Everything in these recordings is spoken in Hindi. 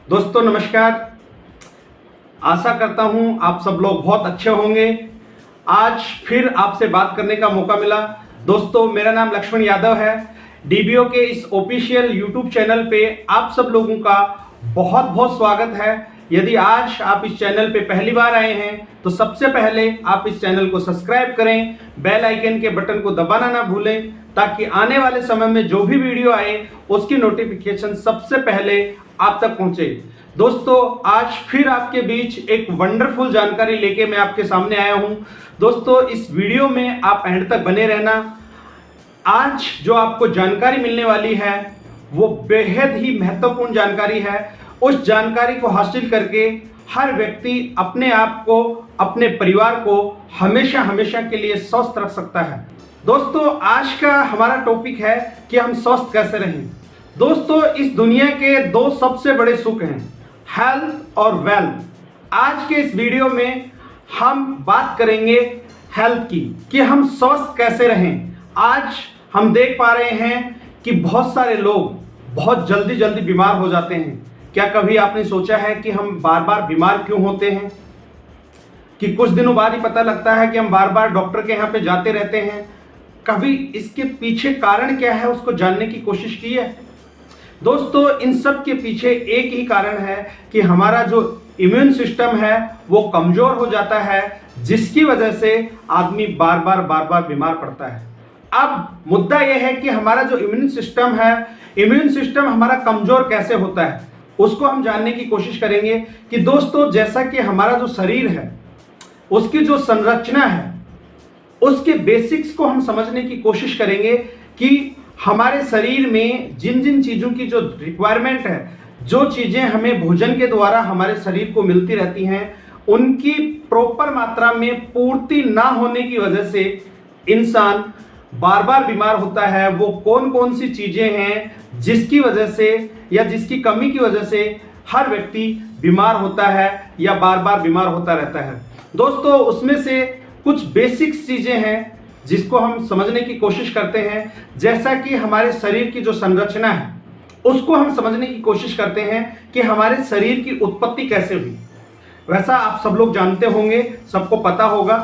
दोस्तों नमस्कार। आशा करता हूं आप सब लोग बहुत अच्छे होंगे। आज फिर आपसे बात करने का मौका मिला। दोस्तों मेरा नाम लक्ष्मण यादव है। डीबीओ के इस ऑफिशियल यूट्यूब चैनल पे आप सब लोगों का बहुत बहुत स्वागत है। यदि आज आप इस चैनल पे पहली बार आए हैं तो सबसे पहले आप इस चैनल को सब्सक्राइब करें, बेल आइकन के बटन को दबाना ना भूलें ताकि आने वाले समय में जो भी वीडियो आए उसकी नोटिफिकेशन सबसे पहले आप तक पहुंचे। दोस्तों आज फिर आपके बीच एक वंडरफुल जानकारी लेके मैं आपके सामने आया हूं। दोस्तों इस वीडियो में आप एंड तक बने रहना। आज जो आपको जानकारी मिलने वाली है वो बेहद ही महत्वपूर्ण जानकारी है। उस जानकारी को हासिल करके हर व्यक्ति अपने आप को, अपने परिवार को हमेशा हमेशा के लिए स्वस्थ रख सकता है। दोस्तों आज का हमारा टॉपिक है कि हम स्वस्थ कैसे रहें। दोस्तों इस दुनिया के दो सबसे बड़े सुख हैं, हेल्थ और वेल्थ। आज के इस वीडियो में हम बात करेंगे हेल्थ की कि हम स्वस्थ कैसे रहें। आज हम देख पा रहे हैं कि बहुत सारे लोग बहुत जल्दी बीमार हो जाते हैं। क्या कभी आपने सोचा है कि हम बार बार बीमार क्यों होते हैं, कि कुछ दिनों बाद ही पता लगता है कि हम बार बार डॉक्टर के यहाँ पे जाते रहते हैं। कभी इसके पीछे कारण क्या है उसको जानने की कोशिश की है? दोस्तों इन सब के पीछे एक ही कारण है कि हमारा जो इम्यून सिस्टम है वो कमजोर हो जाता है, जिसकी वजह से आदमी बार बार बीमार पड़ता है। अब मुद्दा यह है कि हमारा जो इम्यून सिस्टम हमारा कमजोर कैसे होता है उसको हम जानने की कोशिश करेंगे। कि दोस्तों जैसा कि हमारा जो शरीर है उसकी जो संरचना है उसके बेसिक्स को हम समझने की कोशिश करेंगे कि हमारे शरीर में जिन जिन चीज़ों की जो रिक्वायरमेंट है, जो चीज़ें हमें भोजन के द्वारा हमारे शरीर को मिलती रहती हैं, उनकी प्रॉपर मात्रा में पूर्ति ना होने की वजह से इंसान बार बार बीमार होता है। वो कौन कौन सी चीज़ें हैं जिसकी वजह से या जिसकी कमी की वजह से हर व्यक्ति बीमार होता है या बार बार बीमार होता रहता है। दोस्तों उसमें से कुछ बेसिक चीज़ें हैं जिसको हम समझने की कोशिश करते हैं। जैसा कि हमारे शरीर की जो संरचना है उसको हम समझने की कोशिश करते हैं कि हमारे शरीर की उत्पत्ति कैसे हुई। वैसा आप सब लोग जानते होंगे, सबको पता होगा।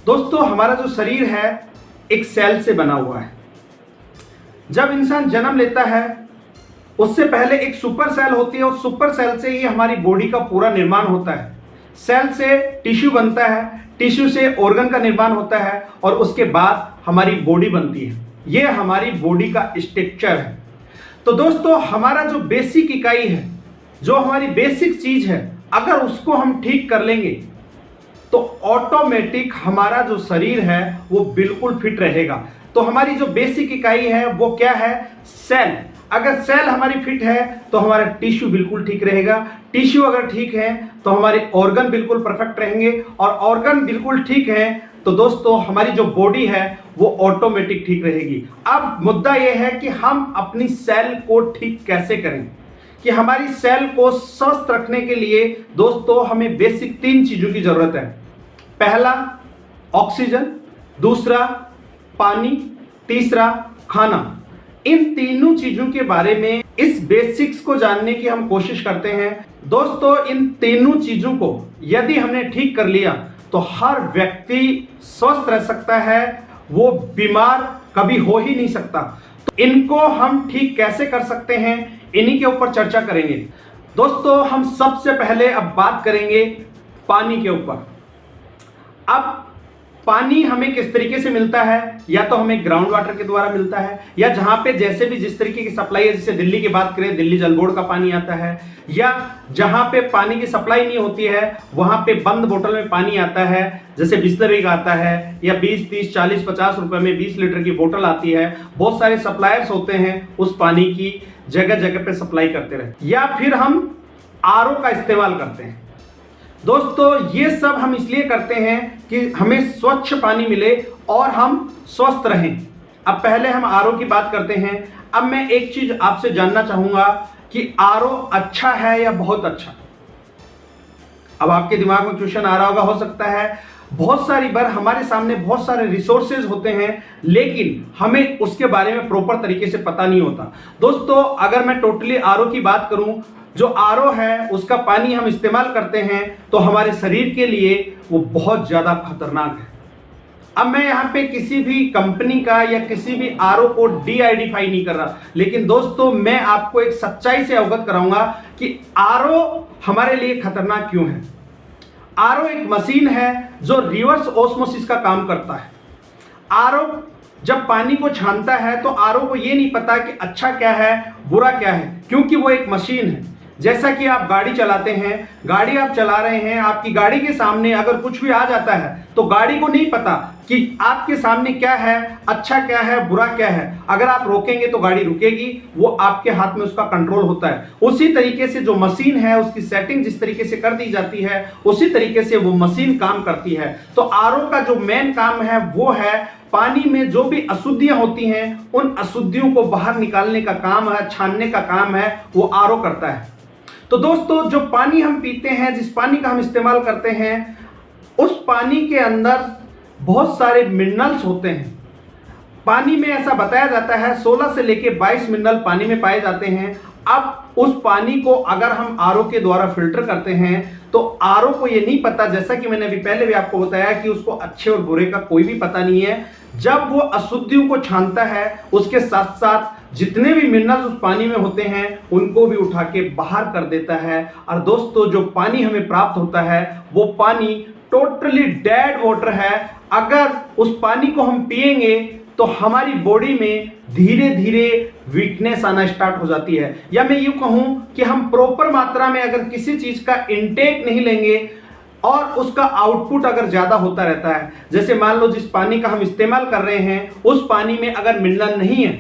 दोस्तों हमारा जो शरीर है एक सेल से बना हुआ है। जब इंसान जन्म लेता है उससे पहले एक सुपर सेल होती है। उस सुपर सेल से ही हमारी बॉडी का पूरा निर्माण होता है। सेल से टिश्यू बनता है, टिश्यू से ऑर्गन का निर्माण होता है और उसके बाद हमारी बॉडी बनती है। ये हमारी बॉडी का स्ट्रक्चर है। तो दोस्तों हमारा जो बेसिक इकाई है, जो हमारी बेसिक चीज है, अगर उसको हम ठीक कर लेंगे तो ऑटोमेटिक हमारा जो शरीर है वो बिल्कुल फिट रहेगा। तो हमारी जो बेसिक इकाई है वो क्या है? सेल। अगर सेल हमारी फिट है तो हमारा टिश्यू बिल्कुल ठीक रहेगा। टिश्यू अगर ठीक है तो हमारे ऑर्गन बिल्कुल परफेक्ट रहेंगे और ऑर्गन बिल्कुल ठीक है तो दोस्तों हमारी जो बॉडी है वो ऑटोमेटिक ठीक रहेगी। अब मुद्दा यह है कि हम अपनी सेल को ठीक कैसे करें। कि हमारी सेल को स्वस्थ रखने के लिए दोस्तों हमें बेसिक 3 चीजों की जरूरत है। पहला ऑक्सीजन, दूसरा पानी, तीसरा खाना। इन तीनों चीजों के बारे में इस बेसिक्स को जानने की हम कोशिश करते हैं। दोस्तों इन तीनों चीजों को यदि हमने ठीक कर लिया तो हर व्यक्ति स्वस्थ रह सकता है, वो बीमार कभी हो ही नहीं सकता। तो इनको हम ठीक कैसे कर सकते हैं इन्हीं के ऊपर चर्चा करेंगे। दोस्तों हम सबसे पहले अब बात करेंगे पानी के ऊपर। अब पानी हमें किस तरीके से मिलता है? या तो हमें ग्राउंड वाटर के द्वारा मिलता है, या जहां पे जैसे भी जिस तरीके की सप्लाई है, जैसे दिल्ली की बात करें दिल्ली जल बोर्ड का पानी आता है, या जहां पे पानी की सप्लाई नहीं होती है वहां पे बंद बोतल में पानी आता है, जैसे बिस्लरी का आता है, या 20, 30, 40, 50 रुपए में 20 लीटर की बोतल आती है। बहुत सारे सप्लायर्स होते हैं उस पानी की जगह जगह पे सप्लाई करते रहते हैं। या फिर हम आरओ का इस्तेमाल करते हैं। दोस्तों ये सब हम इसलिए करते हैं कि हमें स्वच्छ पानी मिले और हम स्वस्थ रहें। अब पहले हम आरओ की बात करते हैं। अब मैं एक चीज आपसे जानना चाहूंगा कि आरओ अच्छा है या बहुत अच्छा? अब आपके दिमाग में क्वेश्चन आ रहा होगा, हो सकता है बहुत सारी बार हमारे सामने बहुत सारे रिसोर्सेज होते हैं लेकिन हमें उसके बारे में प्रॉपर तरीके से पता नहीं होता। दोस्तों अगर मैं टोटली आरओ की बात करूं जो आरओ है उसका पानी हम इस्तेमाल करते हैं तो हमारे शरीर के लिए वो बहुत ज़्यादा खतरनाक है। अब मैं यहाँ पे किसी भी कंपनी का या किसी भी आरओ को डी-आइडेंटिफाई नहीं कर रहा, लेकिन दोस्तों मैं आपको एक सच्चाई से अवगत कराऊंगा कि आरओ हमारे लिए खतरनाक क्यों है। आरओ एक मशीन है जो रिवर्स ऑस्मोसिस का काम करता है। आरओ जब पानी को छानता है तो आरओ को ये नहीं पता कि अच्छा क्या है बुरा क्या है, क्योंकि वो एक मशीन है। जैसा कि आप गाड़ी चलाते हैं, गाड़ी आप चला रहे हैं, आपकी गाड़ी के सामने अगर कुछ भी आ जाता है तो गाड़ी को नहीं पता कि आपके सामने क्या है, अच्छा क्या है, बुरा क्या है। अगर आप रोकेंगे तो गाड़ी रुकेगी, वो आपके हाथ में उसका कंट्रोल होता है। उसी तरीके से जो मशीन है उसकी सेटिंग जिस तरीके से कर दी जाती है उसी तरीके से वो मशीन काम करती है। तो आरओ का जो मेन काम है वो है पानी में जो भी अशुद्धियां होती हैं उन अशुद्धियों को बाहर निकालने का काम है, छानने का काम है, वो आरओ करता है। तो दोस्तों जो पानी हम पीते हैं, जिस पानी का हम इस्तेमाल करते हैं, उस पानी के अंदर बहुत सारे मिनरल्स होते हैं। पानी में ऐसा बताया जाता है 16 से लेके 22 मिनरल पानी में पाए जाते हैं। अब उस पानी को अगर हम आरओ के द्वारा फिल्टर करते हैं तो आरओ को ये नहीं पता, जैसा कि मैंने अभी पहले भी आपको बताया कि उसको अच्छे और बुरे का कोई भी पता नहीं है। जब वो अशुद्धियों को छानता है उसके साथ साथ जितने भी मिनरल्स उस पानी में होते हैं उनको भी उठा के बाहर कर देता है। और दोस्तों जो पानी हमें प्राप्त होता है वो पानी टोटली डेड वाटर है। अगर उस पानी को हम पिएंगे तो हमारी बॉडी में धीरे धीरे वीकनेस आना स्टार्ट हो जाती है, या मैं यूं कहूं कि हम प्रॉपर मात्रा में अगर किसी चीज का इंटेक नहीं लेंगे और उसका आउटपुट अगर ज्यादा होता रहता है, जैसे मान लो जिस पानी का हम इस्तेमाल कर रहे हैं उस पानी में अगर मिनरल नहीं है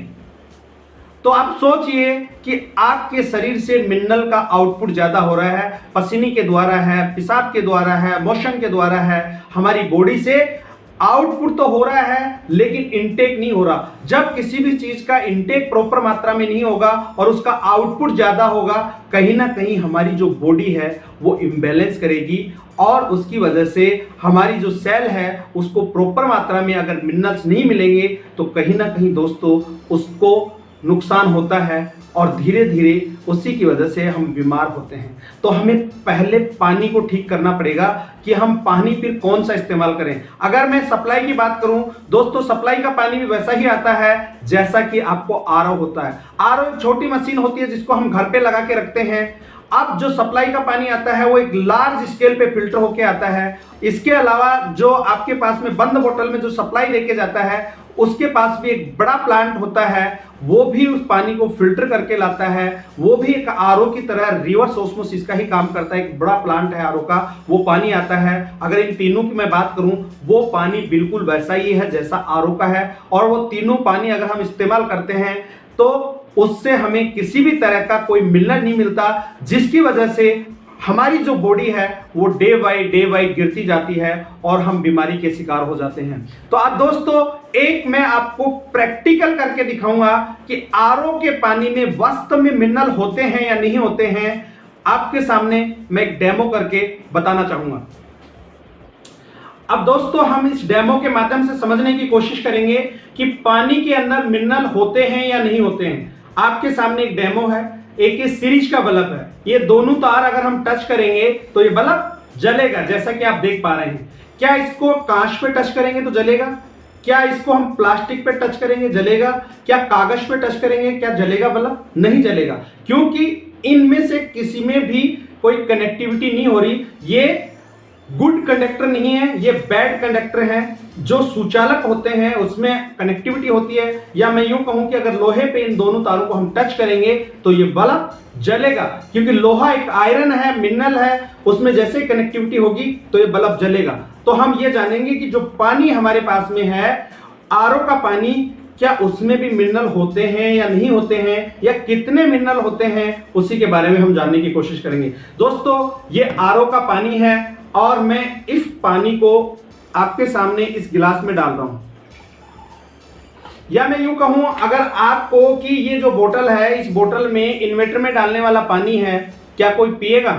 तो आप सोचिए कि आपके शरीर से मिनरल का आउटपुट ज्यादा हो रहा है, पसीने के द्वारा है, पेशाब के द्वारा है, मोशन के द्वारा है, हमारी बॉडी से आउटपुट तो हो रहा है लेकिन इनटेक नहीं हो रहा। जब किसी भी चीज का इनटेक प्रॉपर मात्रा में नहीं होगा और उसका आउटपुट ज्यादा होगा, कहीं ना कहीं हमारी जो बॉडी है वो इम्बैलेंस करेगी और उसकी वजह से हमारी जो सेल है उसको प्रॉपर मात्रा में अगर मिनरल्स नहीं मिलेंगे तो कहीं ना कहीं दोस्तों उसको नुकसान होता है और धीरे धीरे उसी की वजह से हम बीमार होते हैं। तो हमें पहले पानी को ठीक करना पड़ेगा कि हम पानी फिर कौन सा इस्तेमाल करें। अगर मैं सप्लाई की बात करूं दोस्तों, सप्लाई का पानी भी वैसा ही आता है जैसा कि आपको आरओ होता है। आरओ एक छोटी मशीन होती है जिसको हम घर पे लगा के रखते हैं। अब जो सप्लाई का पानी आता है वो एक लार्ज स्केल पे फिल्टर होके आता है। इसके अलावा जो आपके पास में बंद बोतल में जो सप्लाई लेके जाता है उसके पास भी एक बड़ा प्लांट होता है, वो भी उस पानी को फिल्टर करके लाता है। वो भी एक आरओ की तरह रिवर्स ऑस्मोसिस का ही काम करता है। एक बड़ा प्लांट है आरओ का, वो पानी आता है। अगर इन तीनों की मैं बात करूं वो पानी बिल्कुल वैसा ही है जैसा आरओ का है और वो तीनों पानी अगर हम इस्तेमाल करते हैं तो उससे हमें किसी भी तरह का कोई मिनरल नहीं मिलता, जिसकी वजह से हमारी जो बॉडी है वो डे बाय गिरती जाती है और हम बीमारी के शिकार हो जाते हैं। तो आज दोस्तों एक मैं आपको प्रैक्टिकल करके दिखाऊंगा कि आरओ के पानी में वास्तव में मिनरल होते हैं या नहीं होते हैं। आपके सामने मैं एक डेमो करके बताना चाहूंगा। अब दोस्तों हम इस डेमो के माध्यम से समझने की कोशिश करेंगे कि पानी के अंदर मिनरल होते हैं या नहीं होते हैं। आपके सामने एक डेमो है, एक ये सीरीज का बल्ब है। ये दोनों तार अगर हम टच करेंगे तो ये बल्ब जलेगा, जैसा कि आप देख पा रहे हैं। क्या इसको कांच पे टच करेंगे तो जलेगा? क्या इसको हम प्लास्टिक पे टच करेंगे जलेगा? क्या कागज पे टच करेंगे क्या जलेगा बल्ब? नहीं जलेगा, क्योंकि इनमें से किसी में भी कोई कनेक्टिविटी नहीं हो रही। ये गुड कंडक्टर नहीं है, ये बैड कंडक्टर हैं। जो सुचालक होते हैं उसमें कनेक्टिविटी होती है, या मैं यूं कहूं कि अगर लोहे पे इन दोनों तारों को हम टच करेंगे तो ये बल्ब जलेगा, क्योंकि लोहा एक आयरन है, मिनरल है, उसमें जैसे कनेक्टिविटी होगी तो ये बल्ब जलेगा। तो हम ये जानेंगे कि जो पानी हमारे पास में है आरओ का पानी, क्या उसमें भी मिनरल होते हैं या नहीं होते हैं, या कितने मिनरल होते हैं, उसी के बारे में हम जानने की कोशिश करेंगे। दोस्तों ये आरओ का पानी है और मैं इस पानी को आपके सामने इस गिलास में डाल रहा हूं, या मैं यूं कहूं अगर आपको कि ये जो बोतल है इस बोतल में इन्वर्टर में डालने वाला पानी है, क्या कोई पिएगा?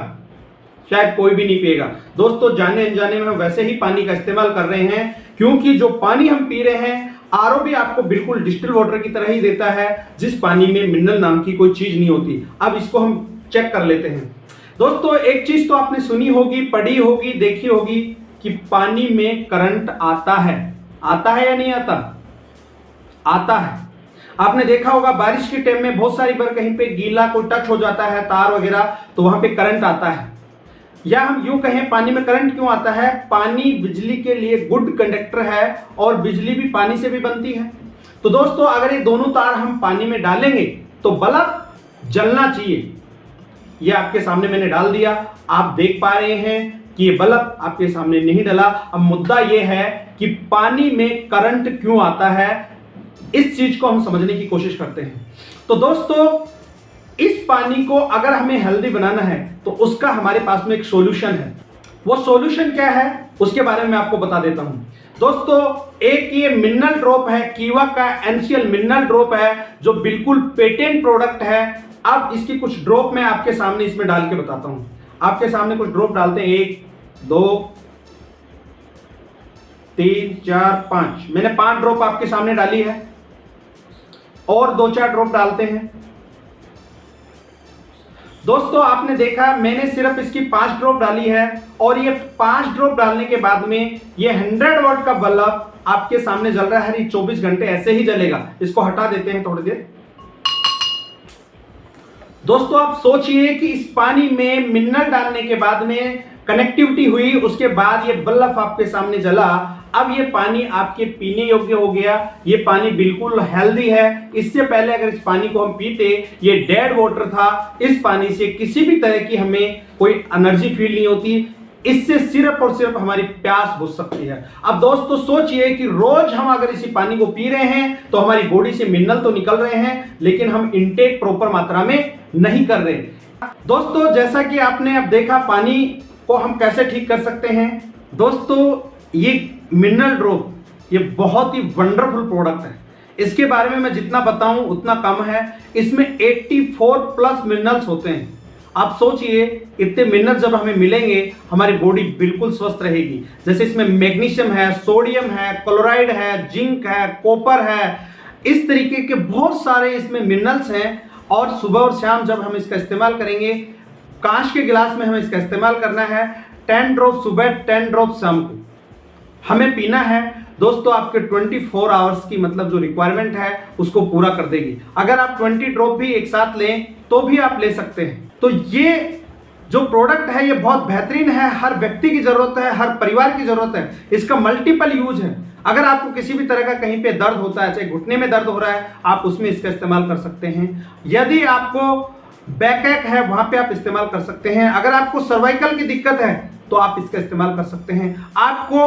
शायद कोई भी नहीं पिएगा। दोस्तों जाने अनजाने में हम वैसे ही पानी का इस्तेमाल कर रहे हैं, क्योंकि जो पानी हम पी रहे हैं आरओ भी आपको बिल्कुल डिस्टिल वाटर की तरह ही देता है, जिस पानी में मिनरल नाम की कोई चीज नहीं होती। अब इसको हम चेक कर लेते हैं। दोस्तों एक चीज तो आपने सुनी होगी, पढ़ी होगी, देखी होगी कि पानी में करंट आता है। आता है या नहीं आता? आता है। आपने देखा होगा बारिश के टाइम में बहुत सारी बार कहीं पे गीला कोई टच हो जाता है तार वगैरह, तो वहां पे करंट आता है। या हम यूं कहें पानी में करंट क्यों आता है? पानी बिजली के लिए गुड कंडक्टर है और बिजली भी पानी से भी बनती है। तो दोस्तों अगर ये दोनों तार हम पानी में डालेंगे तो बल्ब जलना चाहिए। ये आपके सामने मैंने डाल दिया, आप देख पा रहे हैं कि ये बल्ब आपके सामने नहीं डला। अब मुद्दा ये है कि पानी में करंट क्यों आता है, इस चीज को हम समझने की कोशिश करते हैं। तो दोस्तों इस पानी को अगर हमें हेल्दी बनाना है तो उसका हमारे पास में एक सॉल्यूशन है। वो सॉल्यूशन क्या है उसके बारे में आपको बता देता हूं। दोस्तों एक ये मिनरल ड्रॉप है, कीवा का एनसीएल मिनरल ड्रॉप है जो बिल्कुल पेटेंट प्रोडक्ट है। अब इसकी कुछ ड्रॉप मैं आपके सामने इसमें डाल के बताता हूं। आपके सामने कुछ ड्रॉप डालते हैं, 1 2 3 4 5। मैंने 5 ड्रॉप आपके सामने डाली है और 2-4 ड्रॉप डालते हैं। दोस्तों आपने देखा मैंने सिर्फ इसकी 5 ड्रॉप डाली है और ये 5 ड्रॉप डालने के बाद में ये 100 वाट का बल्ब आपके सामने जल रहा है। 24 घंटे ऐसे ही जलेगा। इसको हटा देते हैं थोड़ी देर। दोस्तों आप सोचिए कि इस पानी में मिनरल डालने के बाद में कनेक्टिविटी हुई, उसके बाद ये बल्ब आपके सामने जला। अब ये पानी आपके पीने योग्य हो गया। ये पानी बिल्कुल हेल्दी है। इससे पहले अगर इस पानी को हम पीते, ये डेड वाटर था। इस पानी से किसी भी तरह की हमें कोई एनर्जी फील नहीं होती। इससे सिर्फ और सिर्फ हमारी प्यास बुझ सकती है। अब दोस्तों सोचिए कि रोज हम अगर इसी पानी को पी रहे हैं तो हमारी बॉडी से मिनरल तो निकल रहे हैं, लेकिन हम इनटेक प्रॉपर मात्रा में नहीं कर रहे। दोस्तों जैसा कि आपने अब देखा पानी को हम कैसे ठीक कर सकते हैं। दोस्तों ये मिनरल ड्रॉप ये बहुत ही वंडरफुल प्रोडक्ट है। इसके बारे में मैं जितना बताऊं उतना कम है। इसमें 84 प्लस मिनरल्स होते हैं। आप सोचिए इतने मिनरल्स जब हमें मिलेंगे हमारी बॉडी बिल्कुल स्वस्थ रहेगी। जैसे इसमें मैग्नीशियम है, सोडियम है, क्लोराइड है, जिंक है, कॉपर है, इस तरीके के बहुत सारे इसमें मिनरल्स हैं। और सुबह और शाम जब हम इसका इस्तेमाल करेंगे, कांच के गिलास में हमें इसका इस्तेमाल करना है। 10 ड्रॉप सुबह, 10 ड्रॉप शाम को हमें पीना है। दोस्तों आपके 24 आवर्स की मतलब जो रिक्वायरमेंट है उसको पूरा कर देगी। अगर आप 20 ड्रॉप भी एक साथ लें तो भी आप ले सकते हैं। तो ये जो प्रोडक्ट है ये बहुत बेहतरीन है। हर व्यक्ति की जरूरत है, हर परिवार की जरूरत है। इसका मल्टीपल यूज है। अगर आपको किसी भी तरह का कहीं पे दर्द होता है, चाहे घुटने में दर्द हो रहा है, आप उसमें इसका इस्तेमाल कर सकते हैं। यदि आपको बैकएक है वहां पे आप इस्तेमाल कर सकते हैं। अगर आपको सर्वाइकल की दिक्कत है तो आप इसका इस्तेमाल कर सकते हैं। आपको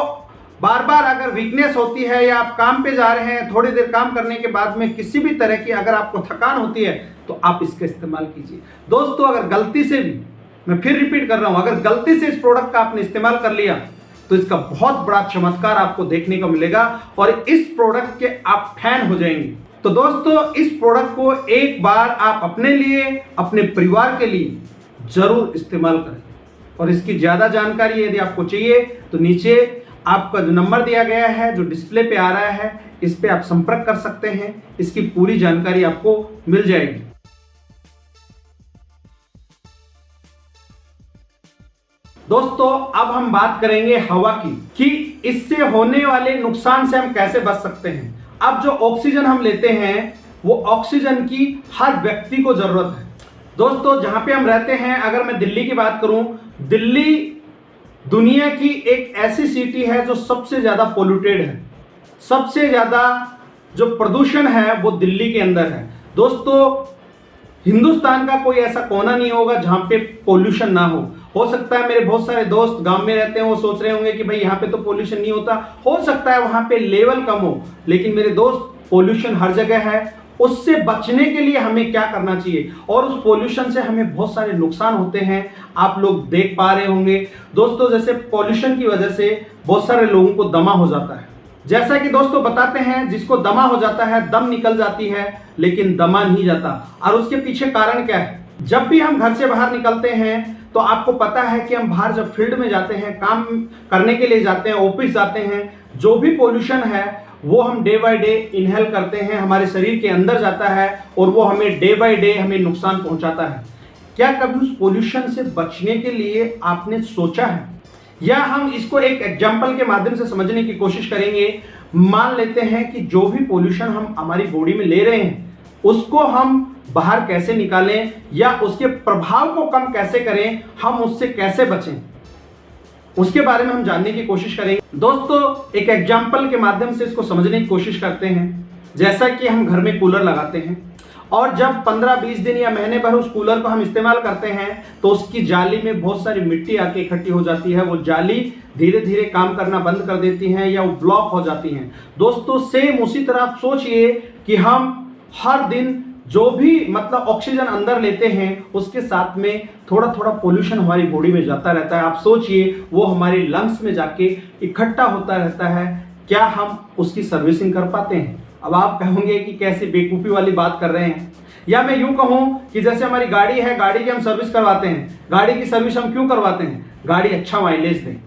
बार बार अगर वीकनेस होती है या आप काम पे जा रहे हैं, थोड़ी देर काम करने के बाद में किसी भी तरह की अगर आपको थकान होती है तो आप इसका इस्तेमाल कीजिए। दोस्तों अगर गलती से भी, मैं फिर रिपीट कर रहा हूं, अगर गलती से इस प्रोडक्ट का आपने इस्तेमाल कर लिया तो इसका बहुत बड़ा चमत्कार आपको देखने को मिलेगा और इस प्रोडक्ट के आप फैन हो जाएंगे। तो दोस्तों इस प्रोडक्ट को एक बार आप अपने लिए, अपने परिवार के लिए जरूर इस्तेमाल करें। और इसकी ज्यादा जानकारी यदि आपको चाहिए तो नीचे आपका जो नंबर दिया गया है, जो डिस्प्ले पे आ रहा है, इस पे आप संपर्क कर सकते हैं। इसकी पूरी जानकारी आपको मिल जाएगी। दोस्तों अब हम बात करेंगे हवा की, कि इससे होने वाले नुकसान से हम कैसे बच सकते हैं। अब जो ऑक्सीजन हम लेते हैं वो ऑक्सीजन की हर व्यक्ति को जरूरत है। दोस्तों जहां पे हम रहते हैं, अगर मैं दिल्ली की बात करूं, दिल्ली दुनिया की एक ऐसी सिटी है जो सबसे ज्यादा पोल्यूटेड है। सबसे ज्यादा जो प्रदूषण है वो दिल्ली के अंदर है। दोस्तों हिंदुस्तान का कोई ऐसा कोना नहीं होगा जहां पे पोल्यूशन ना हो सकता है मेरे बहुत सारे दोस्त गांव में रहते हैं, वो सोच रहे होंगे कि भाई यहाँ पे तो पोल्यूशन नहीं होता। हो सकता है वहां पे लेवल कम हो, लेकिन मेरे दोस्त पोल्यूशन हर जगह है। उससे बचने के लिए हमें क्या करना चाहिए, और उस पोल्यूशन से हमें बहुत सारे नुकसान होते हैं, आप लोग देख पा रहे होंगे। दोस्तों जैसे पोल्यूशन की वजह से बहुत सारे लोगों को दमा हो जाता है। जैसा कि दोस्तों बताते हैं, जिसको दमा हो जाता है, दम निकल जाती है, लेकिन दमा नहीं जाता। और उसके पीछे कारण क्या है? जब भी हम घर से बाहर निकलते हैं तो आपको पता है कि हम बाहर जब फील्ड में जाते हैं, काम करने के लिए जाते हैं, ऑफिस जाते हैं, जो भी पोल्यूशन है वो हम डे बाय डे इनहेल करते हैं, हमारे शरीर के अंदर जाता है और वो हमें डे बाय डे हमें नुकसान पहुंचाता है। क्या कभी उस पोल्यूशन से बचने के लिए आपने सोचा है? या हम इसको एक एग्जाम्पल के माध्यम से समझने की कोशिश करेंगे। मान लेते हैं कि जो भी पोल्यूशन हम हमारी बॉडी में ले रहे हैं उसको हम बाहर कैसे निकालें या उसके प्रभाव को कम कैसे करें, हम उससे कैसे बचें, उसके बारे में हम जानने की कोशिश करेंगे। दोस्तों एक एग्जाम्पल के माध्यम से इसको समझने की कोशिश करते हैं। जैसा कि हम घर में कूलर लगाते हैं और जब 15-20 दिन या महीने भर उस कूलर को हम इस्तेमाल करते हैं तो उसकी जाली में बहुत सारी मिट्टी आके इकट्ठी हो जाती है। वो जाली धीरे धीरे काम करना बंद कर देती हैं या वो ब्लॉक हो जाती हैं। दोस्तों सेम उसी तरह आप सोचिए कि हम हर दिन जो भी मतलब ऑक्सीजन अंदर लेते हैं उसके साथ में थोड़ा थोड़ा पोल्यूशन हमारी बॉडी में जाता रहता है। आप सोचिए वो हमारे लंग्स में जाके इकट्ठा होता रहता है। क्या हम उसकी सर्विसिंग कर पाते हैं? अब आप कहोगे कि कैसे बेवकूफ़ी वाली बात कर रहे हैं, या मैं यूं कहूं कि जैसे हमारी गाड़ी है, गाड़ी की हम सर्विस करवाते हैं। गाड़ी की सर्विस हम क्यों करवाते हैं? गाड़ी अच्छा माइलेज दे,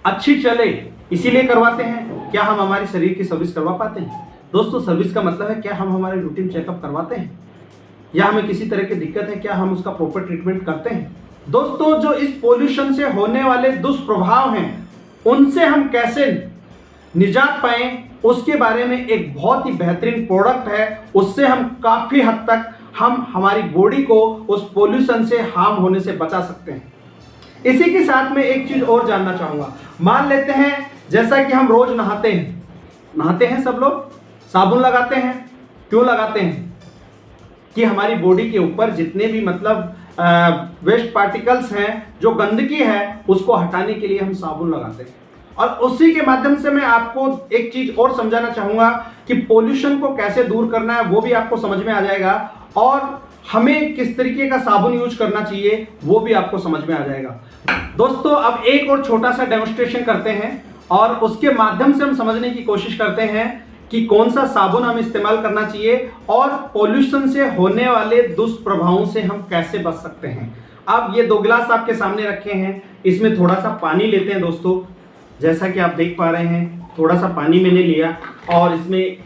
अच्छी चले, इसीलिए करवाते हैं। क्या हम हमारी शरीर की सर्विस करवा पाते हैं? दोस्तों सर्विस का मतलब है क्या हम हमारे रूटीन चेकअप करवाते हैं, या हमें किसी तरह की दिक्कत है क्या हम उसका प्रॉपर ट्रीटमेंट करते हैं? दोस्तों जो इस पोल्यूशन से होने वाले दुष्प्रभाव हैं उनसे हम कैसे निजात पाएं उसके बारे में एक बहुत ही बेहतरीन प्रोडक्ट है। उससे हम काफी हद तक हम हमारी बॉडी को उस पोल्यूशन से हार्म होने से बचा सकते हैं। इसी के साथ में एक चीज और जानना चाहूंगा। मान लेते हैं जैसा कि हम रोज नहाते हैं सब लोग, साबुन लगाते हैं। क्यों लगाते हैं? कि हमारी बॉडी के ऊपर जितने भी मतलब वेस्ट पार्टिकल्स हैं, जो गंदगी है, उसको हटाने के लिए हम साबुन लगाते हैं। और उसी के माध्यम से मैं आपको एक चीज और समझाना चाहूंगा कि पोल्यूशन को कैसे दूर करना है वो भी आपको समझ में आ जाएगा, और हमें किस तरीके का साबुन यूज करना चाहिए वो भी आपको समझ में आ जाएगा। दोस्तों अब एक और छोटा सा डेमोन्स्ट्रेशन करते हैं और उसके माध्यम से हम समझने की कोशिश करते हैं कि कौन सा साबुन हम इस्तेमाल करना चाहिए और पोल्यूशन से होने वाले दुष्प्रभावों से हम कैसे बच सकते हैं। अब ये 2 गिलास आपके सामने रखे हैं, इसमें थोड़ा सा पानी लेते हैं। दोस्तों जैसा कि आप देख पा रहे हैं थोड़ा सा पानी मैंने लिया और इसमें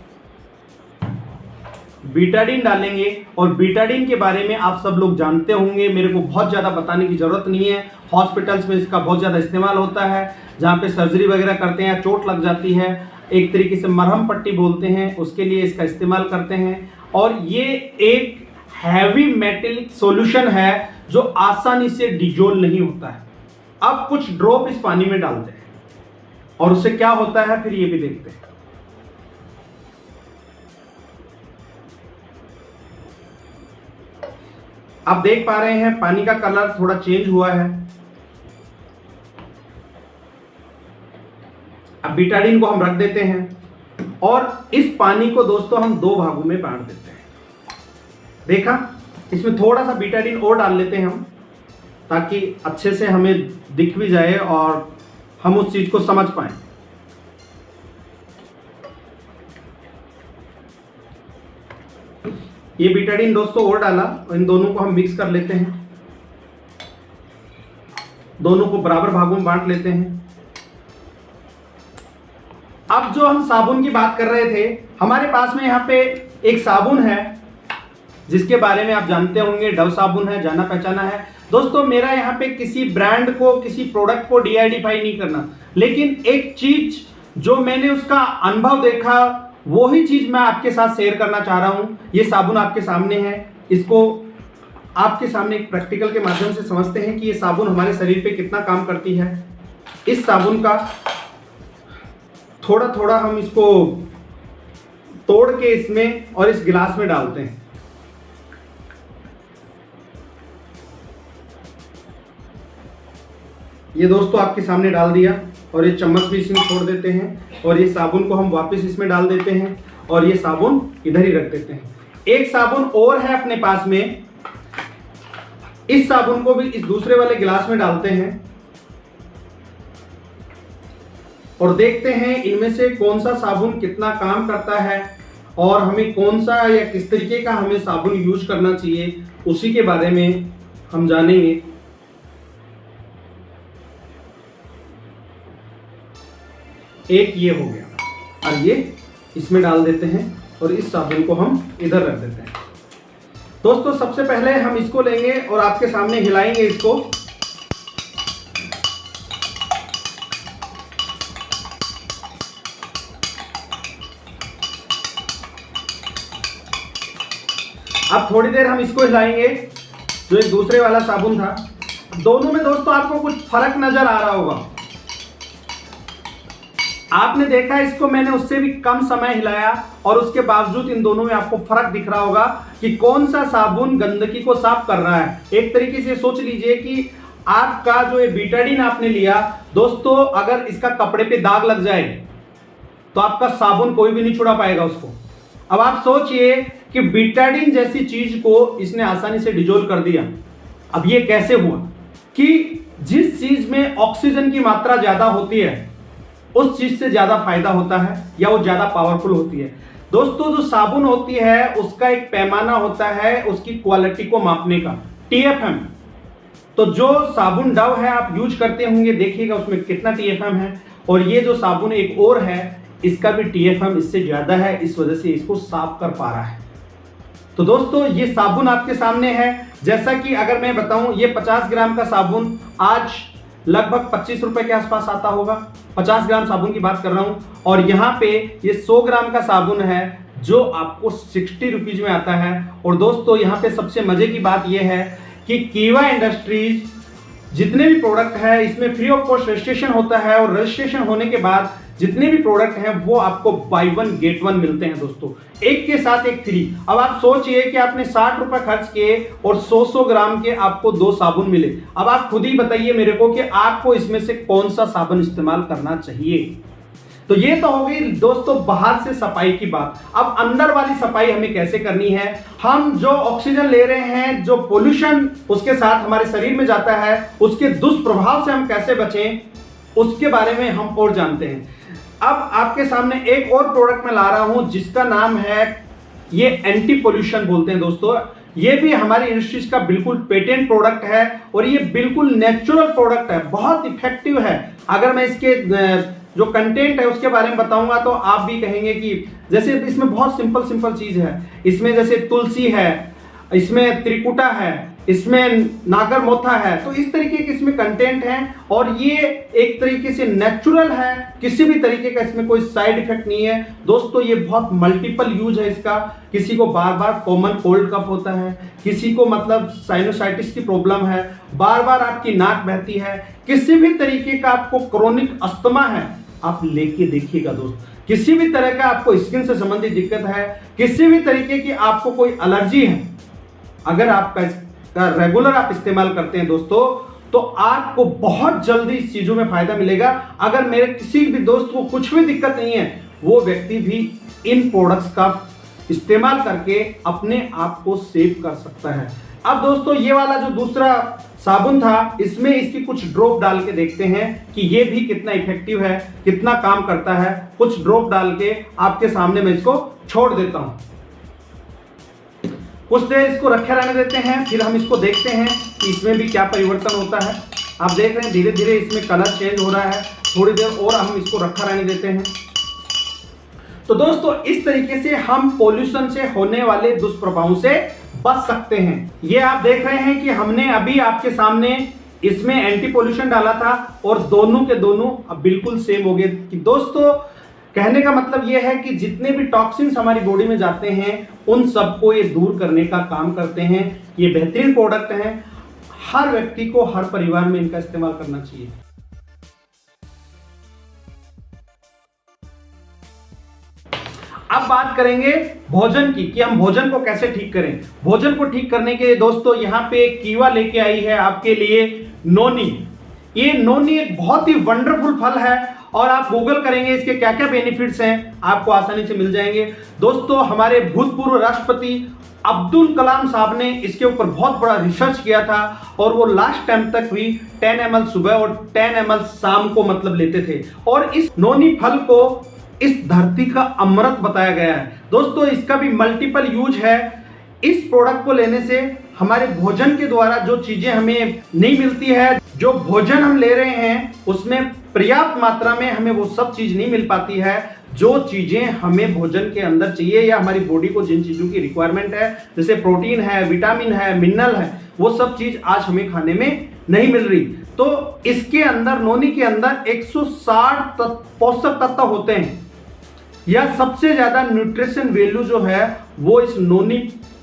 बीटाडीन डालेंगे। और बीटाडीन के बारे में आप सब लोग जानते होंगे, मेरे को बहुत ज़्यादा बताने की ज़रूरत नहीं है। हॉस्पिटल्स में इसका बहुत ज़्यादा इस्तेमाल होता है, जहाँ पे सर्जरी वगैरह करते हैं, चोट लग जाती है, एक तरीके से मरहम पट्टी बोलते हैं, उसके लिए इसका इस्तेमाल करते हैं। और ये एक हैवी मेटेलिक सॉल्यूशन है जो आसानी से डिजोल्व नहीं होता है। अब कुछ ड्रॉप इस पानी में डालते हैं और उससे क्या होता है फिर ये भी देखते हैं। आप देख पा रहे हैं पानी का कलर थोड़ा चेंज हुआ है। अब बीटाडीन को हम रख देते हैं और इस पानी को दोस्तों हम 2 भागों में बांट देते हैं। देखा, इसमें थोड़ा सा बीटाडीन और डाल लेते हैं हम, ताकि अच्छे से हमें दिख भी जाए और हम उस चीज को समझ पाएं। ये बीटाडीन दोस्तों और डाला, इन दोनों को हम मिक्स कर लेते हैं, दोनों को बराबर भागों में बांट लेते हैं। अब जो हम साबुन की बात कर रहे थे, हमारे पास में यहाँ पे एक साबुन है जिसके बारे में आप जानते होंगे, डव साबुन है, जाना पहचाना है। दोस्तों मेरा यहाँ पे किसी ब्रांड को, किसी प्रोडक्ट को डीआईडेंटिफाई नहीं करना, लेकिन एक चीज जो मैंने उसका अनुभव देखा वही चीज मैं आपके साथ शेयर करना चाह रहा हूँ। ये साबुन आपके सामने है, इसको आपके सामने एक प्रैक्टिकल के माध्यम से समझते हैं कि ये साबुन हमारे शरीर पे कितना काम करती है। इस साबुन का थोड़ा थोड़ा हम इसको तोड़ के इसमें और इस गिलास में डालते हैं। ये दोस्तों आपके सामने डाल दिया और ये चम्मच भी इसमें छोड़ देते हैं और ये साबुन को हम वापस इसमें डाल देते हैं और ये साबुन इधर ही रख देते हैं। एक साबुन और है अपने पास में, इस साबुन को भी इस दूसरे वाले गिलास में डालते हैं और देखते हैं इनमें से कौन सा साबुन कितना काम करता है और हमें कौन सा या किस तरीके का हमें साबुन यूज करना चाहिए, उसी के बारे में हम जानेंगे। एक ये हो गया और ये इसमें डाल देते हैं और इस साबुन को हम इधर रख देते हैं। दोस्तों सबसे पहले हम इसको लेंगे और आपके सामने हिलाएंगे इसको। अब थोड़ी देर हम इसको हिलाएंगे। जो एक दूसरे वाला साबुन था, दोनों में दोस्तों आपको कुछ फर्क नजर आ रहा होगा। आपने देखा इसको मैंने उससे भी कम समय हिलाया और उसके बावजूद इन दोनों में आपको फर्क दिख रहा होगा कि कौन सा साबुन गंदगी को साफ कर रहा है। एक तरीके से सोच लीजिए कि आपका जो ये बीटाडीन आपने लिया दोस्तों, अगर इसका कपड़े पे दाग लग जाए तो आपका साबुन कोई भी नहीं छुड़ा पाएगा उसको। अब आप सोचिए कि बीटाडीन जैसी चीज को इसने आसानी से डिजोल्व कर दिया। अब ये कैसे हुआ कि जिस चीज में ऑक्सीजन की मात्रा ज्यादा होती है उस चीज से ज्यादा फायदा होता है या वो ज्यादा पावरफुल होती है। दोस्तों जो साबुन होती है उसका एक पैमाना होता है उसकी क्वालिटी को मापने का, TFM। तो जो साबुन डव है आप यूज करते होंगे, देखिएगा उसमें कितना TFM है, और ये जो साबुन एक और है इसका भी TFM इससे ज्यादा है, इस वजह से इसको साफ कर पा रहा है। तो दोस्तों ये साबुन आपके सामने है। जैसा कि अगर मैं बताऊं, ये 50 ग्राम का साबुन आज लगभग 25 रुपए के आसपास आता होगा। 50 ग्राम साबुन की बात कर रहा हूं, और यहाँ पे ये 100 ग्राम का साबुन है जो आपको 60 रुपीज में आता है। और दोस्तों यहाँ पे सबसे मजे की बात यह है कि कीवा इंडस्ट्रीज जितने भी प्रोडक्ट है इसमें फ्री ऑफ कॉस्ट रजिस्ट्रेशन होता है, और रजिस्ट्रेशन होने के बाद जितने भी प्रोडक्ट हैं वो आपको बाय वन गेट वन मिलते हैं दोस्तों, एक के साथ एक फ्री। अब आप सोचिए कि आपने 60 रुपए खर्च किए और 100 ग्राम के आपको 2 साबुन मिले। अब आप खुद ही बताइए मेरे को कि आपको इसमें से कौन सा साबुन इस्तेमाल करना चाहिए। तो ये तो हो गई दोस्तों बाहर से सफाई की बात। अब अंदर वाली सफाई हमें कैसे करनी है। हम जो ऑक्सीजन ले रहे हैं, जो पोल्यूशन उसके साथ हमारे शरीर में जाता है, उसके दुष्प्रभाव से हम कैसे बचें उसके बारे में हम और जानते हैं। अब आपके सामने एक और प्रोडक्ट मैं ला रहा हूं जिसका नाम है, ये एंटी पोल्यूशन बोलते हैं दोस्तों। ये भी हमारी इंडस्ट्रीज का बिल्कुल पेटेंट प्रोडक्ट है और ये बिल्कुल नेचुरल प्रोडक्ट है, बहुत इफेक्टिव है। अगर मैं इसके जो कंटेंट है उसके बारे में बताऊंगा तो आप भी कहेंगे कि जैसे इसमें बहुत सिंपल चीज है। इसमें जैसे तुलसी है, इसमें त्रिकुटा है, इसमें नागर मोथा है, तो इस तरीके के इसमें कंटेंट हैं और ये एक तरीके से नेचुरल है, किसी भी तरीके का इसमें कोई साइड इफेक्ट नहीं है दोस्तों। ये बहुत मल्टीपल यूज है इसका। किसी को बार बार कॉमन कोल्ड कफ होता है, किसी को मतलब साइनोसाइटिस की प्रॉब्लम है, बार बार आपकी नाक बहती है, किसी भी तरीके का आपको क्रोनिक अस्थमा है, आप लेके देखिएगा दोस्त। किसी भी तरह का आपको स्किन से संबंधित दिक्कत है, किसी भी तरीके की आपको कोई एलर्जी है, अगर आपका इसका रेगुलर आप इस्तेमाल करते हैं दोस्तों तो आपको बहुत जल्दी इस चीजों में फायदा मिलेगा। अगर मेरे किसी भी दोस्त को कुछ भी दिक्कत नहीं है, वो व्यक्ति भी इन प्रोडक्ट्स का इस्तेमाल करके अपने आप को सेव कर सकता है। अब दोस्तों ये वाला जो दूसरा साबुन था, इसमें इसकी कुछ ड्रॉप डाल के देखते हैं कि ये भी कितना इफेक्टिव है, कितना काम करता है। कुछ ड्रॉप डाल के आपके सामने मैं इसको छोड़ देता हूं, कुछ देर इसको रखे रहने देते हैं, फिर हम इसको देखते हैं कि इसमें भी क्या परिवर्तन होता है। आप देख रहे हैं धीरे धीरे इसमें कलर चेंज हो रहा है। थोड़ी देर और हम इसको रखा रहने देते हैं। तो दोस्तों इस तरीके से हम पोल्यूशन से होने वाले दुष्प्रभावों से बच सकते हैं। ये आप देख रहे हैं कि हमने अभी आपके सामने इसमें एंटी पोल्यूशन डाला था और दोनों के दोनों अब बिल्कुल सेम हो गए। कि दोस्तों कहने का मतलब यह है कि जितने भी टॉक्सिन्स हमारी बॉडी में जाते हैं उन सबको ये दूर करने का काम करते हैं। ये बेहतरीन प्रोडक्ट हैं, हर व्यक्ति को हर परिवार में इनका इस्तेमाल करना चाहिए। अब बात करेंगे भोजन की कि हम भोजन को कैसे ठीक करें। भोजन को ठीक करने के लिए दोस्तों यहाँ पे कीवा लेके आई है आपके लिए नोनी। ये नोनी एक बहुत ही वंडरफुल फल है और आप गूगल करेंगे इसके क्या क्या बेनिफिट्स हैं आपको आसानी से मिल जाएंगे। दोस्तों हमारे भूतपूर्व राष्ट्रपति अब्दुल कलाम साहब ने इसके ऊपर बहुत बड़ा रिसर्च किया था और वो लास्ट टाइम तक भी 10 ml सुबह और 10 ml शाम को मतलब लेते थे। और इस नोनी फल को इस धरती का अमृत बताया गया है। दोस्तों इसका भी मल्टीपल यूज है। इस प्रोडक्ट को लेने से हमारे भोजन के द्वारा जो चीजें हमें नहीं मिलती है, जो भोजन हम ले रहे हैं उसमें पर्याप्त मात्रा में हमें वो सब चीज नहीं मिल पाती है जो चीजें हमें भोजन के अंदर चाहिए या हमारी बॉडी को जिन चीजों की रिक्वायरमेंट है, जैसे प्रोटीन है, विटामिन है, मिनरल है, वो सब चीज आज हमें खाने में नहीं मिल रही। तो इसके अंदर, नोनी के अंदर 160 पोषक तत्व होते हैं, या सबसे ज्यादा न्यूट्रिशन वैल्यू जो है वो इस नोनी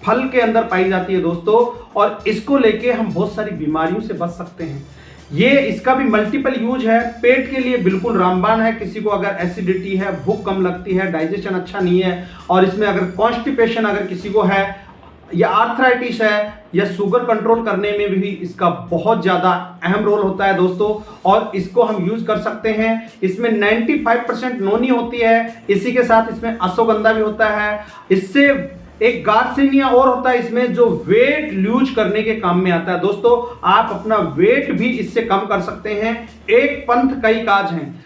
फल के अंदर पाई जाती है दोस्तों। और इसको लेके हम बहुत सारी बीमारियों से बच सकते हैं। ये इसका भी मल्टीपल यूज है, पेट के लिए बिल्कुल रामबाण है। किसी को अगर एसिडिटी है, भूख कम लगती है, डाइजेशन अच्छा नहीं है, और इसमें अगर कॉन्स्टिपेशन अगर किसी को है, या आर्थराइटिस है, या शुगर कंट्रोल करने में भी इसका बहुत ज्यादा अहम रोल होता है दोस्तों। और इसको हम यूज कर सकते हैं। इसमें 95% नोनी होती है, इसी के साथ इसमें अश्वगंधा भी होता है। इससे एक गार्सिनिया और होता है इसमें, जो वेट लूज करने के काम में आता है दोस्तों। आप अपना वेट भी इससे कम कर सकते हैं। एक पंथ कई काज हैं।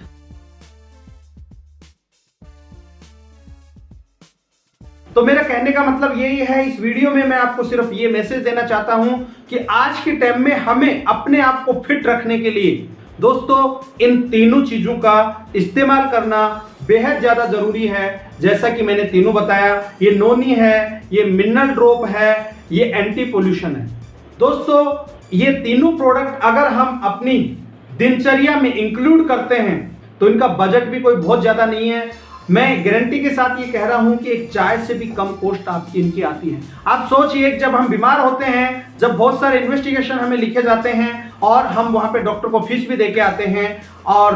तो मेरा कहने का मतलब यही है, इस वीडियो में मैं आपको सिर्फ ये मैसेज देना चाहता हूं कि आज के टाइम में हमें अपने आप को फिट रखने के लिए दोस्तों इन तीनों चीजों का इस्तेमाल करना बेहद ज्यादा जरूरी है। जैसा कि मैंने तीनों बताया, ये नोनी है, ये मिनरल ड्रॉप है, ये एंटी पोल्यूशन है दोस्तों। ये तीनों प्रोडक्ट अगर हम अपनी दिनचर्या में इंक्लूड करते हैं तो इनका बजट भी कोई बहुत ज्यादा नहीं है। मैं गारंटी के साथ ये कह रहा हूं कि एक चाय से भी कम कॉस्ट आपकी इनकी आती है। आप सोचिए, जब हम बीमार होते हैं, जब बहुत सारे इन्वेस्टिगेशन हमें लिखे जाते हैं और हम वहां पे डॉक्टर को फीस भी देके आते हैं, और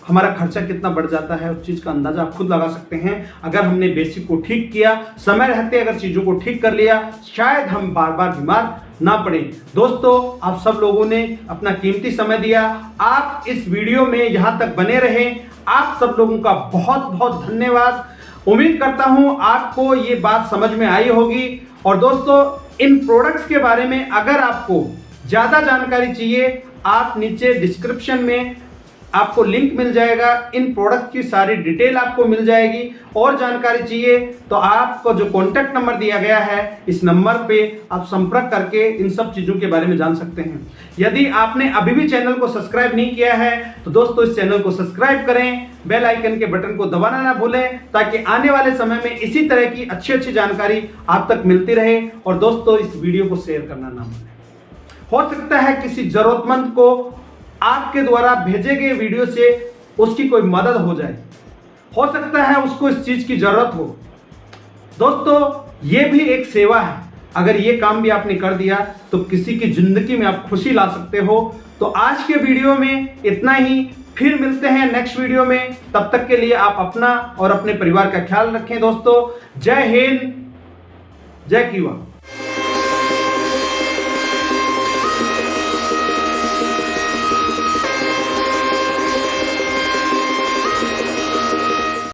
हमारा खर्चा कितना बढ़ जाता है, उस चीज का अंदाजा आप खुद लगा सकते हैं। अगर हमने बेसिक को ठीक किया, समय रहते अगर चीजों को ठीक कर लिया, शायद हम बार बार बीमार ना पड़े। दोस्तों, आप सब लोगों ने अपना कीमती समय दिया। आप इस वीडियो में यहां तक बने रहे, आप सब लोगों का बहुत बहुत धन्यवाद। उम्मीद करता हूं आपको ये बात समझ में आई होगी। और दोस्तों, इन प्रोडक्ट्स के बारे में अगर आपको ज्यादा जानकारी चाहिए, आप नीचे डिस्क्रिप्शन में आपको लिंक मिल जाएगा, इन प्रोडक्ट की सारी डिटेल आपको मिल जाएगी। और जानकारी चाहिए तो आपको जो कॉन्टैक्ट नंबर दिया गया है, इस नंबर पे आप संपर्क करके इन सब चीजों के बारे में जान सकते हैं। यदि आपने अभी भी चैनल को सब्सक्राइब नहीं किया है तो दोस्तों इस चैनल को सब्सक्राइब करें, बेल आइकन के बटन को दबाना ना भूलें, ताकि आने वाले समय में इसी तरह की अच्छी अच्छी जानकारी आप तक मिलती रहे। और दोस्तों, इस वीडियो को शेयर करना ना भूलें। हो सकता है किसी जरूरतमंद को आपके द्वारा भेजे गए वीडियो से उसकी कोई मदद हो जाए, हो सकता है उसको इस चीज की जरूरत हो। दोस्तों, ये भी एक सेवा है। अगर ये काम भी आपने कर दिया तो किसी की जिंदगी में आप खुशी ला सकते हो। तो आज के वीडियो में इतना ही, फिर मिलते हैं नेक्स्ट वीडियो में। तब तक के लिए आप अपना और अपने परिवार का ख्याल रखें दोस्तों। जय हिंद, जय किवा।